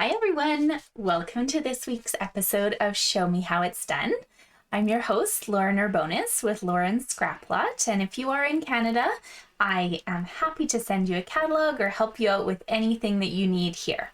Hi everyone, welcome to this week's episode of Show Me How It's Done. I'm your host, Lauren Urbonis with Lauren's Scraplot, and if you are in Canada, I am happy to send you a catalog or help you out with anything that you need here.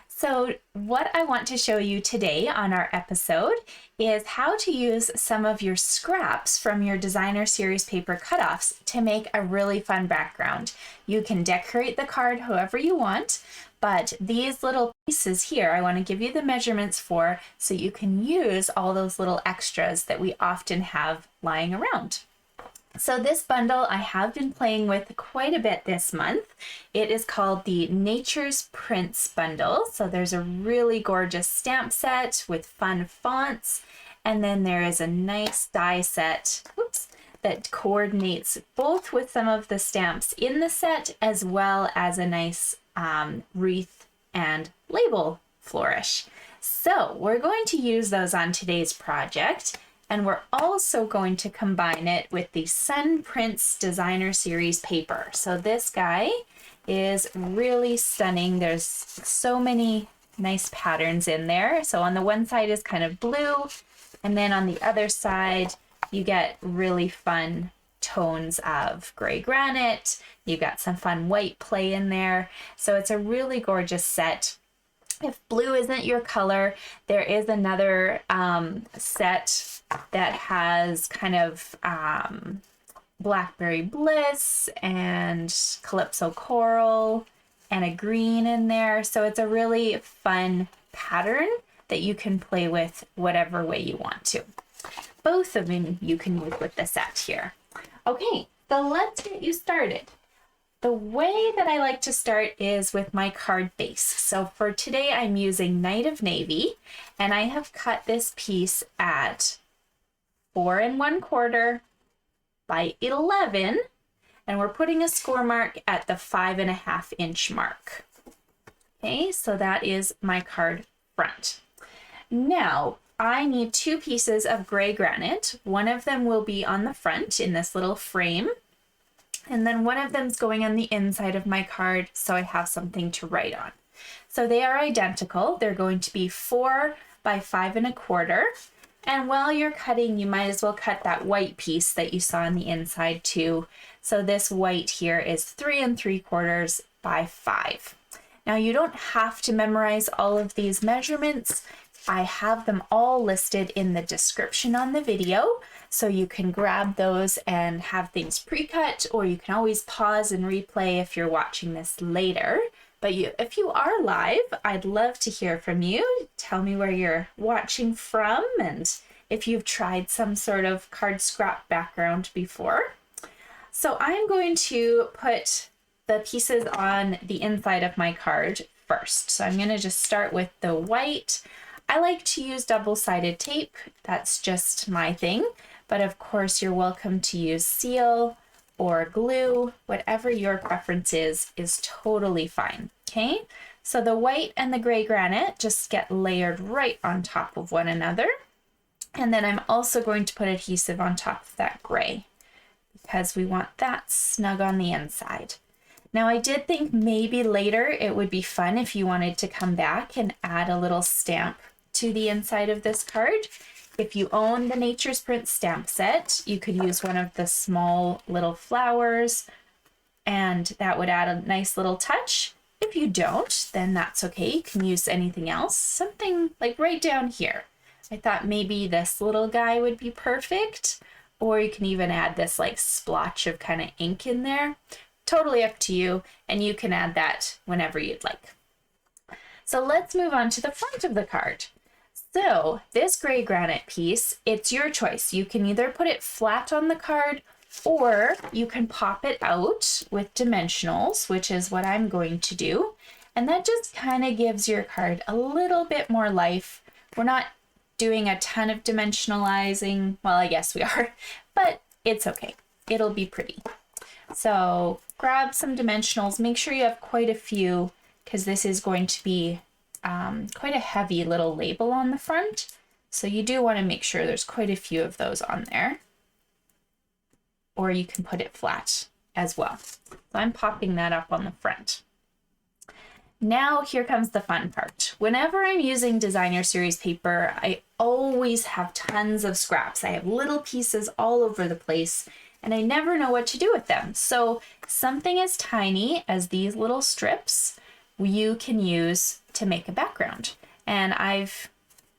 So what I want to show you today on our episode is how to use some of your scraps from your designer series paper cutoffs to make a really fun background. You can decorate the card however you want, but these little pieces here, I want to give you the measurements for so you can use all those little extras that we often have lying around. So this bundle I have been playing with quite a bit this month. It is called the Nature's Prints bundle. So there's a really gorgeous stamp set with fun fonts. And then there is a nice die set, that coordinates both with some of the stamps in the set as well as a nice wreath and label flourish. So we're going to use those on today's project. And we're also going to combine it with the Sun Prints Designer Series paper. So this guy is really stunning. There's so many nice patterns in there. So on the one side is kind of blue, and then on the other side, you get really fun tones of gray granite. You've got some fun white play in there. So it's a really gorgeous set. If blue isn't your color, there is another set that has kind of Blackberry Bliss and Calypso Coral and a green in there. So it's a really fun pattern that you can play with whatever way you want to. Both of them you can use with the set here. Okay, so let's get you started. The way that I like to start is with my card base. So for today, I'm using Night of Navy, and I have cut this piece at 4 1/4 by 11, and we're putting a score mark at the 5.5 inch mark. Okay, so that is my card front. Now, I need 2 pieces of gray granite. One of them will be on the front in this little frame, and then one of them's going on the inside of my card so I have something to write on. So they are identical. They're going to be 4 by 5 1/4. And while you're cutting, you might as well cut that white piece that you saw on the inside too. So this white here is 3 3/4 by 5. Now you don't have to memorize all of these measurements. I have them all listed in the description on the video, so you can grab those and have things pre-cut, or you can always pause and replay if you're watching this later. But if you are live, I'd love to hear from you. Tell me where you're watching from and if you've tried some sort of card scrap background before. So I'm going to put the pieces on the inside of my card first. So I'm going to just start with the white. I like to use double-sided tape. That's just my thing. But of course, you're welcome to use seal or glue. Whatever your preference is totally fine. Okay, so the white and the gray granite just get layered right on top of one another. And then I'm also going to put adhesive on top of that gray because we want that snug on the inside. Now I did think maybe later it would be fun if you wanted to come back and add a little stamp to the inside of this card. If you own the Nature's Print stamp set, you could use one of the small little flowers, and that would add a nice little touch. If you don't, then that's okay. You can use anything else, something like right down here. I thought maybe this little guy would be perfect, or you can even add this like splotch of kind of ink in there. Totally up to you, and you can add that whenever you'd like. So let's move on to the front of the card. So this gray granite piece, it's your choice. You can either put it flat on the card, or you can pop it out with dimensionals, which is what I'm going to do. And that just kind of gives your card a little bit more life. We're not doing a ton of dimensionalizing. Well, I guess we are, but it's okay. It'll be pretty. So grab some dimensionals. Make sure you have quite a few because this is going to be quite a heavy little label on the front. So you do want to make sure there's quite a few of those on there. Or you can put it flat as well. So I'm popping that up on the front. Now here comes the fun part. Whenever I'm using designer series paper, I always have tons of scraps. I have little pieces all over the place and I never know what to do with them. So something as tiny as these little strips you can use to make a background. And I've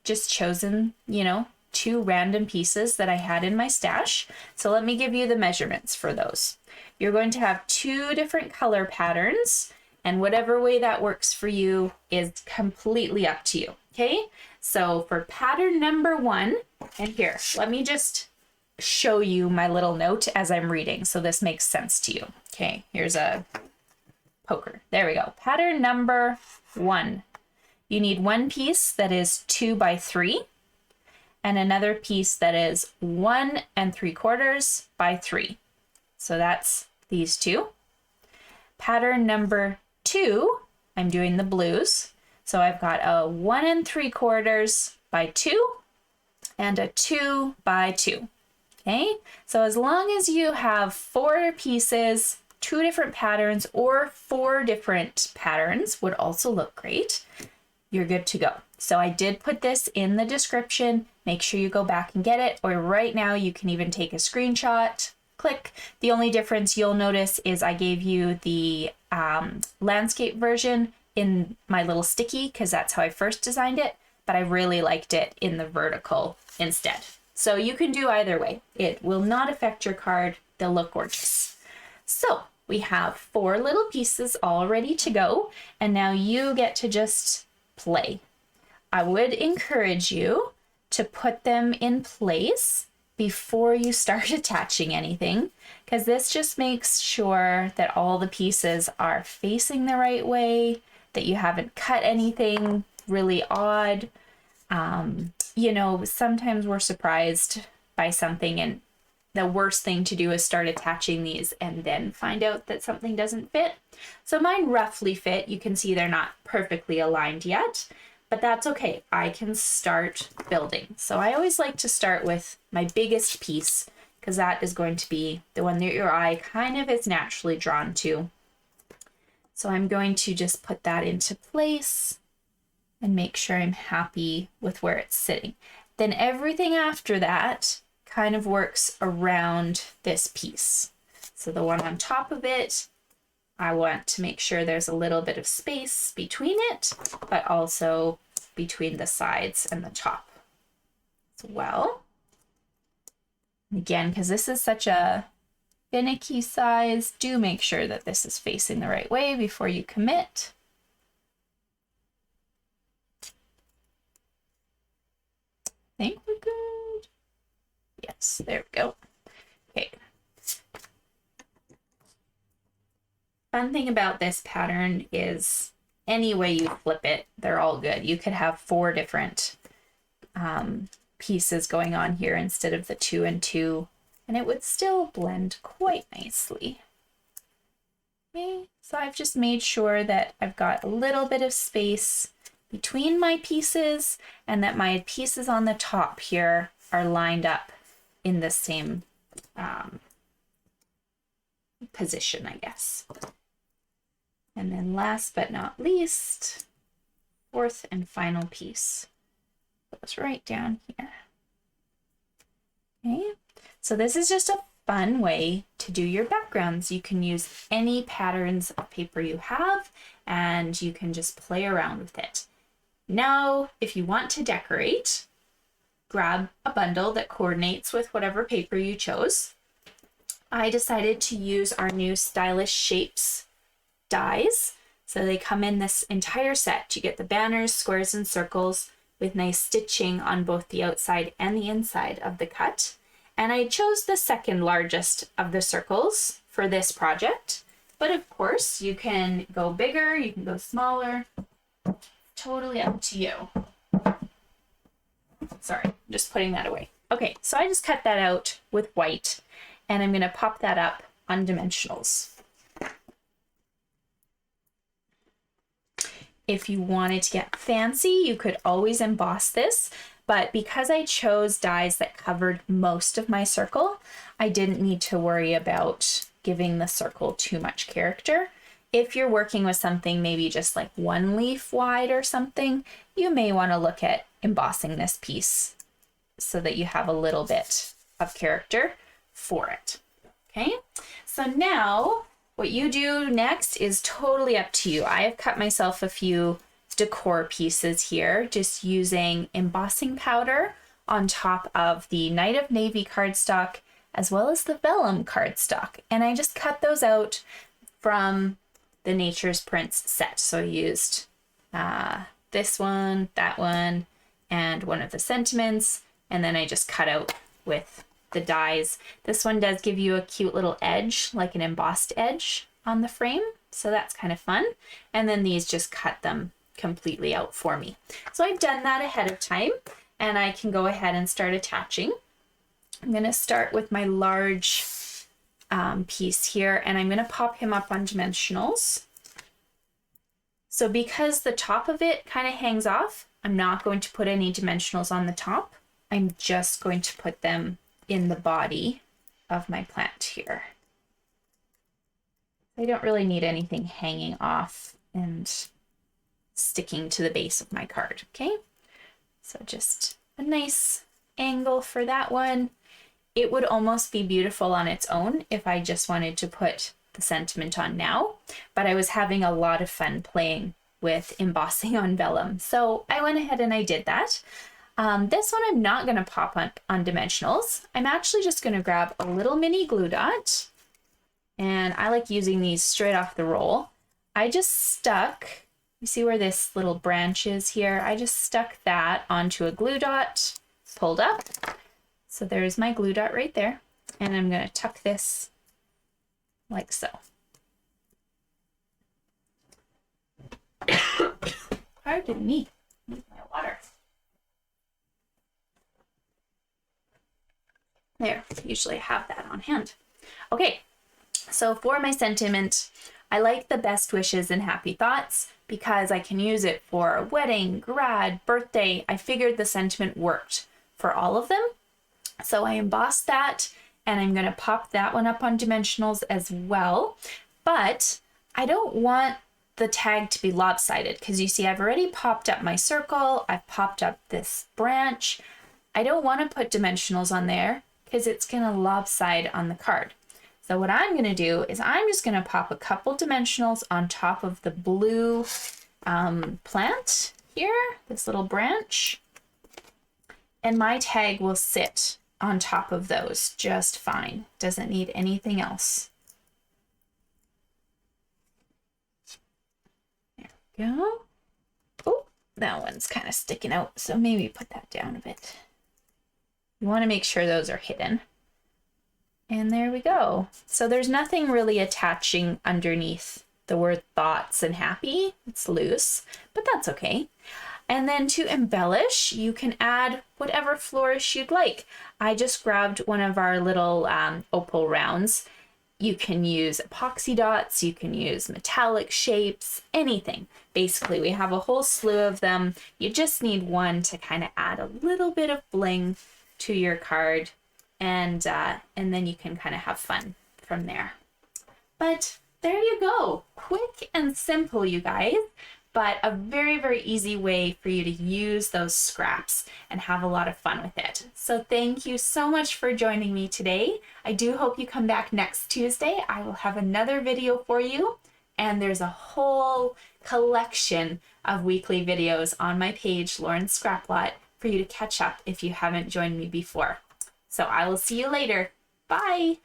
just chosen, you know, 2 random pieces that I had in my stash. So let me give you the measurements for those. You're going to have 2 different color patterns, and whatever way that works for you is completely up to you. Okay, so for pattern number 1, and here, let me just show you my little note as I'm reading so this makes sense to you. Okay, here's a poker. There we go. Pattern number 1. You need 1 piece that is 2 by 3 and another piece that is 1 3/4 by 3. So that's these 2. Pattern number 2, I'm doing the blues. So I've got a 1 3/4 by 2 and a 2 by 2. Okay, so as long as you have 4 pieces, 2 different patterns, or 4 different patterns would also look great, you're good to go. So I did put this in the description. Make sure you go back and get it, or right now you can even take a screenshot, click. The only difference you'll notice is I gave you the landscape version in my little sticky because that's how I first designed it, but I really liked it in the vertical instead. So you can do either way. It will not affect your card. They'll look gorgeous. So we have 4 little pieces all ready to go, and now you get to just play. I would encourage you to put them in place before you start attaching anything, because this just makes sure that all the pieces are facing the right way, that you haven't cut anything really odd. You know, sometimes we're surprised by something and the worst thing to do is start attaching these and then find out that something doesn't fit. So mine roughly fit. You can see they're not perfectly aligned yet, but that's okay. I can start building. So I always like to start with my biggest piece because that is going to be the one that your eye kind of is naturally drawn to. So I'm going to just put that into place and make sure I'm happy with where it's sitting. Then everything after that kind of works around this piece. So the one on top of it, I want to make sure there's a little bit of space between it, but also between the sides and the top as well. Again, because this is such a finicky size, do make sure that this is facing the right way before you commit. I think we're good. Yes, there we go. Okay. Fun thing about this pattern is any way you flip it, they're all good. You could have 4 different pieces going on here instead of the 2 and 2, and it would still blend quite nicely. Okay, so I've just made sure that I've got a little bit of space between my pieces and that my pieces on the top here are lined up in the same position, I guess. And then last but not least, 4th and final piece goes right down here. Okay, so this is just a fun way to do your backgrounds. You can use any patterns of paper you have and you can just play around with it. Now, if you want to decorate, grab a bundle that coordinates with whatever paper you chose. I decided to use our new Stylish Shapes dies. So they come in this entire set. You get the banners, squares, and circles with nice stitching on both the outside and the inside of the cut. And I chose the second largest of the circles for this project. But of course, you can go bigger, you can go smaller. Totally up to you. Sorry, just putting that away. Okay, so I just cut that out with white and I'm gonna pop that up on dimensionals. If you wanted to get fancy, you could always emboss this, but because I chose dies that covered most of my circle, I didn't need to worry about giving the circle too much character. If you're working with something maybe just like 1 leaf wide or something, you may want to look at embossing this piece so that you have a little bit of character for it. Okay, so now what you do next is totally up to you. I have cut myself a few decor pieces here, just using embossing powder on top of the Night of Navy cardstock as well as the Vellum cardstock. And I just cut those out from the Nature's Prints set. So I used this one, that one, and one of the sentiments, and then I just cut out with the dies. This one does give you a cute little edge, like an embossed edge on the frame, so that's kind of fun. And then these just cut them completely out for me. So I've done that ahead of time, and I can go ahead and start attaching. I'm going to start with my large piece here, and I'm going to pop him up on dimensionals. So because the top of it kind of hangs off, I'm not going to put any dimensionals on the top. I'm just going to put them in the body of my plant here. I don't really need anything hanging off and sticking to the base of my card, okay? So just a nice angle for that one. It would almost be beautiful on its own if I just wanted to put the sentiment on now, but I was having a lot of fun playing with embossing on vellum. So I went ahead and I did that. This one I'm not going to pop on dimensionals. I'm actually just going to grab a little mini glue dot, and I like using these straight off the roll. I just stuck, you see where this little branch is here? I just stuck that onto a glue dot, pulled up. So there's my glue dot right there, and I'm going to tuck this like so. Pardon me, need my water. There, usually I have that on hand. Okay, so for my sentiment, I like the best wishes and happy thoughts because I can use it for a wedding, grad, birthday. I figured the sentiment worked for all of them. So I embossed that, and I'm going to pop that one up on dimensionals as well. But I don't want the tag to be lopsided because you see I've already popped up my circle. I've popped up this branch. I don't want to put dimensionals on there because it's going to lopside on the card. So what I'm going to do is I'm just going to pop a couple dimensionals on top of the blue plant here, this little branch, and my tag will sit on top of those just fine. Doesn't need anything else. There we go. Oh, that one's kind of sticking out, so maybe put that down a bit. You want to make sure those are hidden. And there we go. So there's nothing really attaching underneath the word thoughts and happy. It's loose, but that's okay. And then to embellish, you can add whatever flourish you'd like. I just grabbed one of our little Opal Rounds. You can use epoxy dots, you can use metallic shapes, anything. Basically, we have a whole slew of them. You just need one to kind of add a little bit of bling to your card, and then you can kind of have fun from there. But there you go. Quick and simple, you guys. But a very, very easy way for you to use those scraps and have a lot of fun with it. So thank you so much for joining me today. I do hope you come back next Tuesday. I will have another video for you, and there's a whole collection of weekly videos on my page, Lauren's Scraplot, for you to catch up if you haven't joined me before. So I will see you later. Bye!